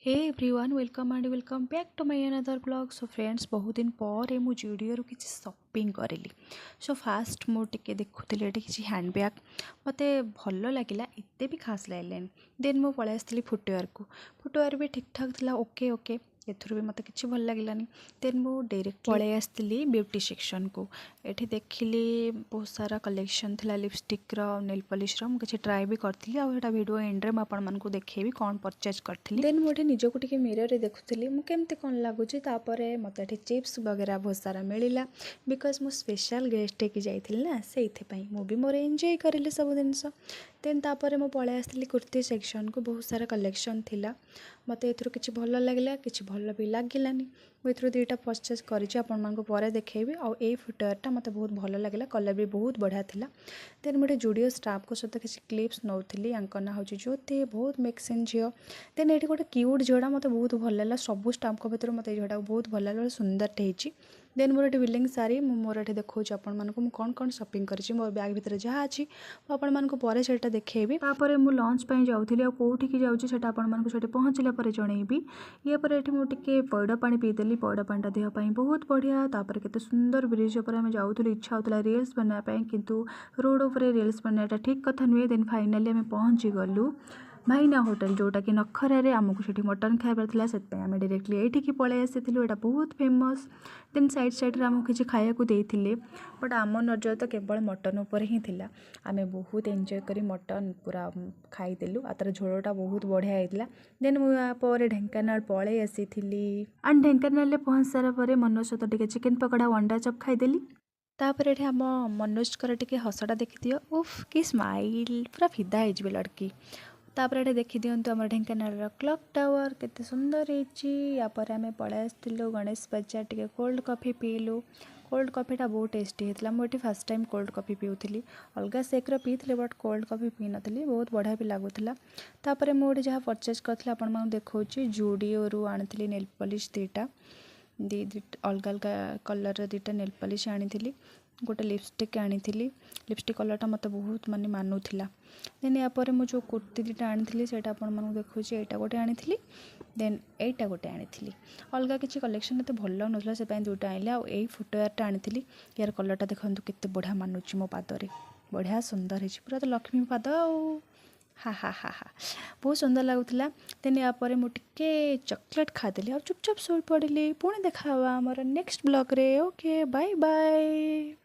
Hey everyone welcome and welcome back to my another blog. So friends बहुत दिन पर मु जुडियो किसी शॉपिंग करी। सो फास्ट मुझे देखुली ये किसी हैंडबैग मत भल लगे एत भी खास लगे देन मु पलि आसती फुटवेयर को। फुटवेयर भी ठीक ठाक था ओके ओके एथुर भी मत कि भल लगे देन मु डायरेक्ट पलि आसती ब्यूटी सेक्शन को। ये देखिली बहुत सारा कलेक्शन थी लिपस्टिक नेल पॉलिश मुझे ट्राए भी करी आटा भिडियो एंड्रे मुझे देखेबी कौन परचेज करी। देन मुझे निजको टे मिरर देखुली मुझे कौन लगुच मत चिप्स वगैरह बहुत सारा मिलला बिकज मु स्पेशल गेस्ट होगी जाइली ना से मुझे मोर एंजॉय करी सब जिनस। देन तापर मु पलि आसती कुर्ती सेक्शन को। बहुत सारा कलेक्शन थिला मत एथुर किसी भल लगे किसी भल भी लगिलानी मुझे दुईटा परचेज कर देखेबी आ फुटवेयरटा मत बहुत भल लगे कलर भी बहुत बढ़िया था। देन मुझे जुडियो स्टाफ को सहित किसी क्लिप्स नौली ना हूँ ज्योति बहुत मेक्सिन झील। देन ये गोटे क्यूट झीलटा मत बहुत भल लगा सब स्टाफ भर मत झीलटा बहुत भल लगा सुंदरटे होती। देन मोर ये बिलिंग सारी मोर ये देखा आपको कौन कौन शॉपिंग करी मोर बैग भितर जहाँ अच्छी आपको से देखेबी। तापर मु लंच जाऊँगी आ कौटिकी जाऊँगी आपको पहुँचला जनईबी। ये पर ये मुझे पैड़ पा पीदेली पैड़ पाटा देहपाई बहुत बढ़िया। तापर केते सुंदर ब्रिज पर आम जाऊँ इच्छा होता रिल्स बनाई किंतु रोड उपर रिल्स बनाटा ठीक कथा नुहे। देन फाइनाली आम पहुँची गलु भाईना होटल जोटा कि नखरारे आमको से मटन खाइबार था से डायरेक्टली ये पलि आसी यहाँ बहुत फेमस। देन साइड साइड आमको किसी खाया देते बट आम नजर तो केवल मटन उपर ही थिला। आमे बहुत एंजॉय करी मटन पूरा खाईदेलु आ तार झोलटा बहुत बढ़िया होता। देन मुझे ढेंकानाल पलि आसी एंड ढेंकानाल पहुँच सारा पर मनोज सहित टे चिकेन पकड़ा अंडा चप खाईदेली। तापर ये आम मनोजकर टे हसटा देखिदि उफ कि स्माइल पूरा फिदा हो लड़की। तापर ये देखी दिंतु आम ढेंकानाल क्लॉक टावर केते सुंदर होपर आम पलि आसलु गणेश बाजार टे कोल्ड कॉफी पीलु। कोल्ड कॉफीटा बहुत टेस्टी होता मुझे फास्ट टाइम कोल्ड कॉफी पीऊली अलग सेक्र पीते बट कोल्ड कॉफी पी नी बहुत बढ़िया भी लगुला। तापर मुझे जहाँ परचेज करी आपको देखा जुडियो आनी नेल पॉलिश दुईटा अलग अलग कलर दुईटा नेल पॉलिश आनी गोटे लिपस्टिक आनी लिपस्टिक कलरटा मत बहुत माने मानुला। देन यापर मुझे जो कुर्ती दुईटा आनी से आपको देखा यहाँ गोटे आनी देन एटा गोटे आनी अलग किसी कलेक्शन तो भल लगुन से दुईटा आनी आई फुटवेयरटा आनी यार कलरटा देखो केते बढ़िया मानुची मो पादरे बढ़िया सुंदर है पूरा तो लक्ष्मी पाद हा हा हा हा बहुत सुंदर लगुला। देन यापर मुझे चॉकलेट खादेली और चुपचाप शोई पड़ी पुणी देखा आमर नेक्स्ट ब्लॉग रे। Okay bye bye.